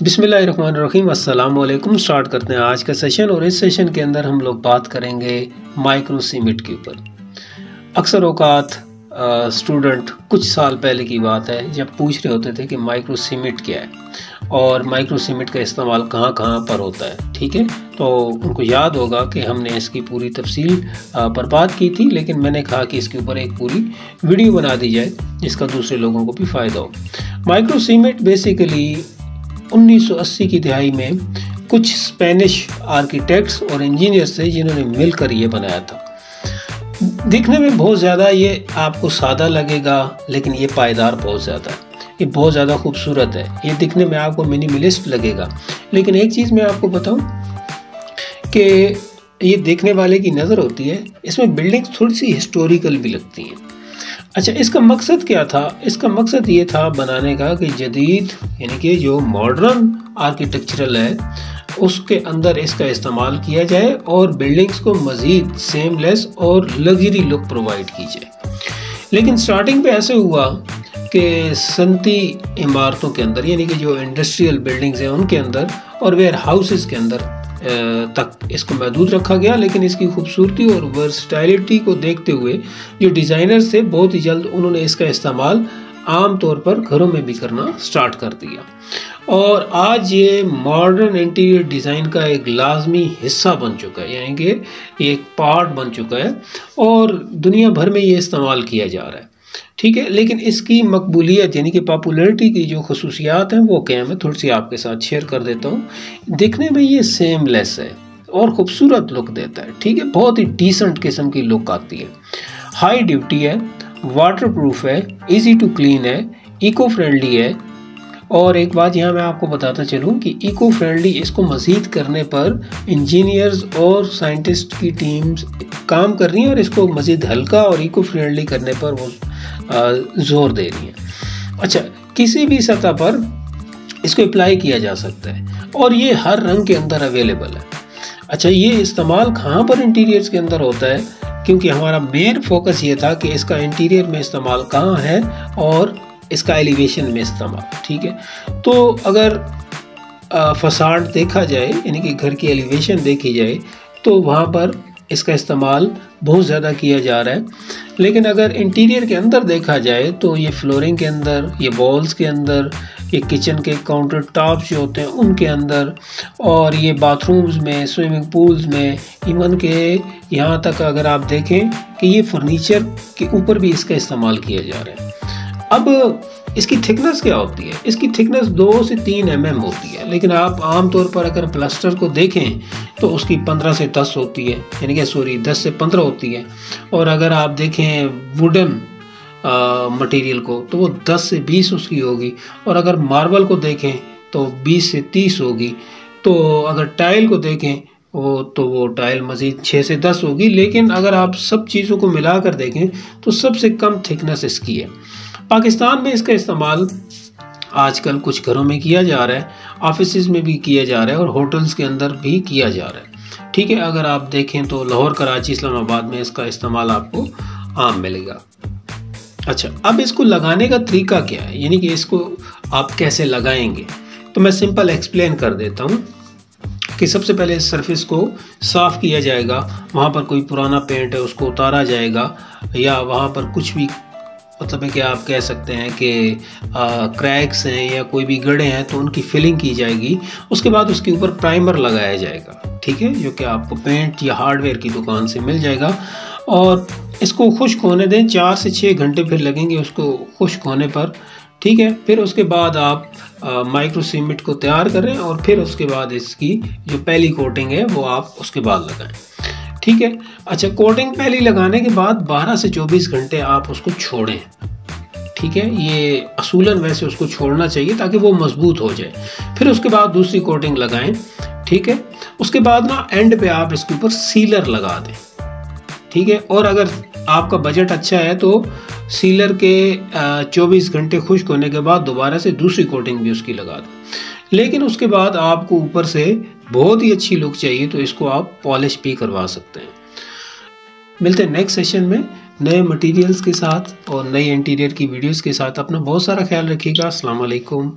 बिस्मिल्लाहिर्रहमानिर्रहीम अस्सलाम वालेकुम। स्टार्ट करते हैं आज का सेशन और इस सेशन के अंदर हम लोग बात करेंगे माइक्रो सीमेंट के ऊपर। अक्सर औकात स्टूडेंट कुछ साल पहले की बात है जब पूछ रहे होते थे कि माइक्रो सीमेंट क्या है और माइक्रो सीमेंट का इस्तेमाल कहाँ कहाँ पर होता है। ठीक है, तो उनको याद होगा कि हमने इसकी पूरी तफसील पर बात की थी, लेकिन मैंने कहा कि इसके ऊपर एक पूरी वीडियो बना दी जाए जिसका दूसरे लोगों को भी फ़ायदा हो। माइक्रो सीमेंट बेसिकली 1980 की दिहाई में कुछ स्पेनिश आर्किटेक्ट्स और इंजीनियर्स थे जिन्होंने मिलकर ये बनाया था। दिखने में बहुत ज़्यादा ये आपको सादा लगेगा, लेकिन ये पायदार बहुत ज़्यादा है, ये बहुत ज़्यादा खूबसूरत है। ये दिखने में आपको मिनिमलिस्ट लगेगा, लेकिन एक चीज़ मैं आपको बताऊं कि ये देखने वाले की नज़र होती है, इसमें बिल्डिंग्स थोड़ी सी हिस्टोरिकल भी लगती हैं। अच्छा, इसका मकसद क्या था? इसका मकसद ये था बनाने का कि जदीद यानी कि जो मॉडर्न आर्किटेक्चरल है उसके अंदर इसका इस्तेमाल किया जाए और बिल्डिंग्स को मज़ीद सेमलेस और लग्जरी लुक प्रोवाइड की जाए। लेकिन स्टार्टिंग पे ऐसे हुआ कि सनती इमारतों के अंदर यानी कि जो इंडस्ट्रियल बिल्डिंग्स हैं उनके अंदर और वेयर हाउसेस के अंदर तक इसको महदूद रखा गया, लेकिन इसकी खूबसूरती और वर्सटैलिटी को देखते हुए जो डिज़ाइनर्स थे बहुत ही जल्द उन्होंने इसका इस्तेमाल आम तौर पर घरों में भी करना स्टार्ट कर दिया और आज ये मॉडर्न इंटीरियर डिज़ाइन का एक लाजमी हिस्सा बन चुका है, यानी कि ये एक पार्ट बन चुका है और दुनिया भर में ये इस्तेमाल किया जा रहा है। ठीक है, लेकिन इसकी मकबूलियत यानी कि पॉपुलैरिटी की जो खसूसियात हैं वो क्या है, मैं थोड़ी सी आपके साथ शेयर कर देता हूँ। दिखने में ये सेमलेस है और ख़ूबसूरत लुक देता है। ठीक है, बहुत ही डिसेंट किस्म की लुक आती है, हाई ड्यूटी है, वाटरप्रूफ है, इजी टू क्लीन है, इको फ्रेंडली है। और एक बात यहाँ मैं आपको बताता चलूँ कि इको फ्रेंडली इसको मज़ीद करने पर इंजीनियर्स और साइंटिस्ट की टीम्स काम कर रही हैं और इसको मज़ीद हल्का और इको फ्रेंडली करने पर वो ज़ोर दे रही हैं। अच्छा, किसी भी सतह पर इसको अप्लाई किया जा सकता है और ये हर रंग के अंदर अवेलेबल है। अच्छा, ये इस्तेमाल कहाँ पर इंटीरियर्स के अंदर होता है, क्योंकि हमारा मेन फोकस ये था कि इसका इंटीरियर में इस्तेमाल कहाँ है और इसका एलिवेशन में इस्तेमाल। ठीक है, तो अगर फसाड देखा जाए यानी कि घर की एलिवेशन देखी जाए तो वहाँ पर इसका इस्तेमाल बहुत ज़्यादा किया जा रहा है, लेकिन अगर इंटीरियर के अंदर देखा जाए तो ये फ्लोरिंग के अंदर, ये वॉल्स के अंदर, ये किचन के काउंटर टॉप्स जो होते हैं उनके अंदर और ये बाथरूम्स में, स्विमिंग पूल्स में, इवन के यहाँ तक अगर आप देखें कि ये फर्नीचर के ऊपर भी इसका इस्तेमाल किया जा रहा है। अब इसकी थिकनेस क्या होती है? इसकी थिकनेस 2 से 3 mm होती है, लेकिन आप आमतौर पर अगर प्लास्टर को देखें तो उसकी 15 से 10 होती है, यानी कि 10 से 15 होती है। और अगर आप देखें वुडन मटेरियल को तो वो 10 से 20 उसकी होगी, और अगर मार्बल को देखें तो 20 से 30 होगी। तो अगर टाइल को देखें वो टाइल मज़ीद 6 से 10 होगी। लेकिन अगर आप सब चीज़ों को मिलाकर देखें तो सबसे कम थिकनेस इसकी है। पाकिस्तान में इसका इस्तेमाल आजकल कुछ घरों में किया जा रहा है, ऑफिसेज में भी किया जा रहा है और होटल्स के अंदर भी किया जा रहा है। ठीक है, अगर आप देखें तो लाहौर, कराची, इस्लामाबाद में इसका इस्तेमाल आपको आम मिलेगा। अच्छा, अब इसको लगाने का तरीका क्या है, यानी कि इसको आप कैसे लगाएंगे, तो मैं सिंपल एक्सप्लेन कर देता हूँ कि सबसे पहले इस सरफेस को साफ़ किया जाएगा। वहाँ पर कोई पुराना पेंट है उसको उतारा जाएगा, या वहाँ पर कुछ भी मतलब है कि आप कह सकते हैं कि क्रैक्स हैं या कोई भी गड्ढे हैं तो उनकी फिलिंग की जाएगी। उसके बाद उसके ऊपर प्राइमर लगाया जाएगा। ठीक है, जो कि आपको पेंट या हार्डवेयर की दुकान से मिल जाएगा, और इसको खुश्क होने दें। 4 से 6 घंटे फिर लगेंगे उसको खुश्क होने पर। ठीक है, फिर उसके बाद आप माइक्रो सीमेंट को तैयार करें और फिर उसके बाद इसकी जो पहली कोटिंग है वो आप उसके बाद लगाएं। ठीक है, अच्छा, कोटिंग पहली लगाने के बाद 12 से 24 घंटे आप उसको छोड़ें। ठीक है, ये असूलन वैसे उसको छोड़ना चाहिए ताकि वो मजबूत हो जाए। फिर उसके बाद दूसरी कोटिंग लगाएं। ठीक है, उसके बाद ना एंड पे आप इसके ऊपर सीलर लगा दें। ठीक है, और अगर आपका बजट अच्छा है तो सीलर के 24 घंटे खुश्क होने के बाद दोबारा से दूसरी कोटिंग भी उसकी लगा दें। लेकिन उसके बाद आपको ऊपर से बहुत ही अच्छी लुक चाहिए तो इसको आप पॉलिश भी करवा सकते हैं। मिलते हैं नेक्स्ट सेशन में नए मटेरियल्स के साथ और नई इंटीरियर की वीडियोस के साथ। अपना बहुत सारा ख्याल रखिएगा। अस्सलाम वालेकुम।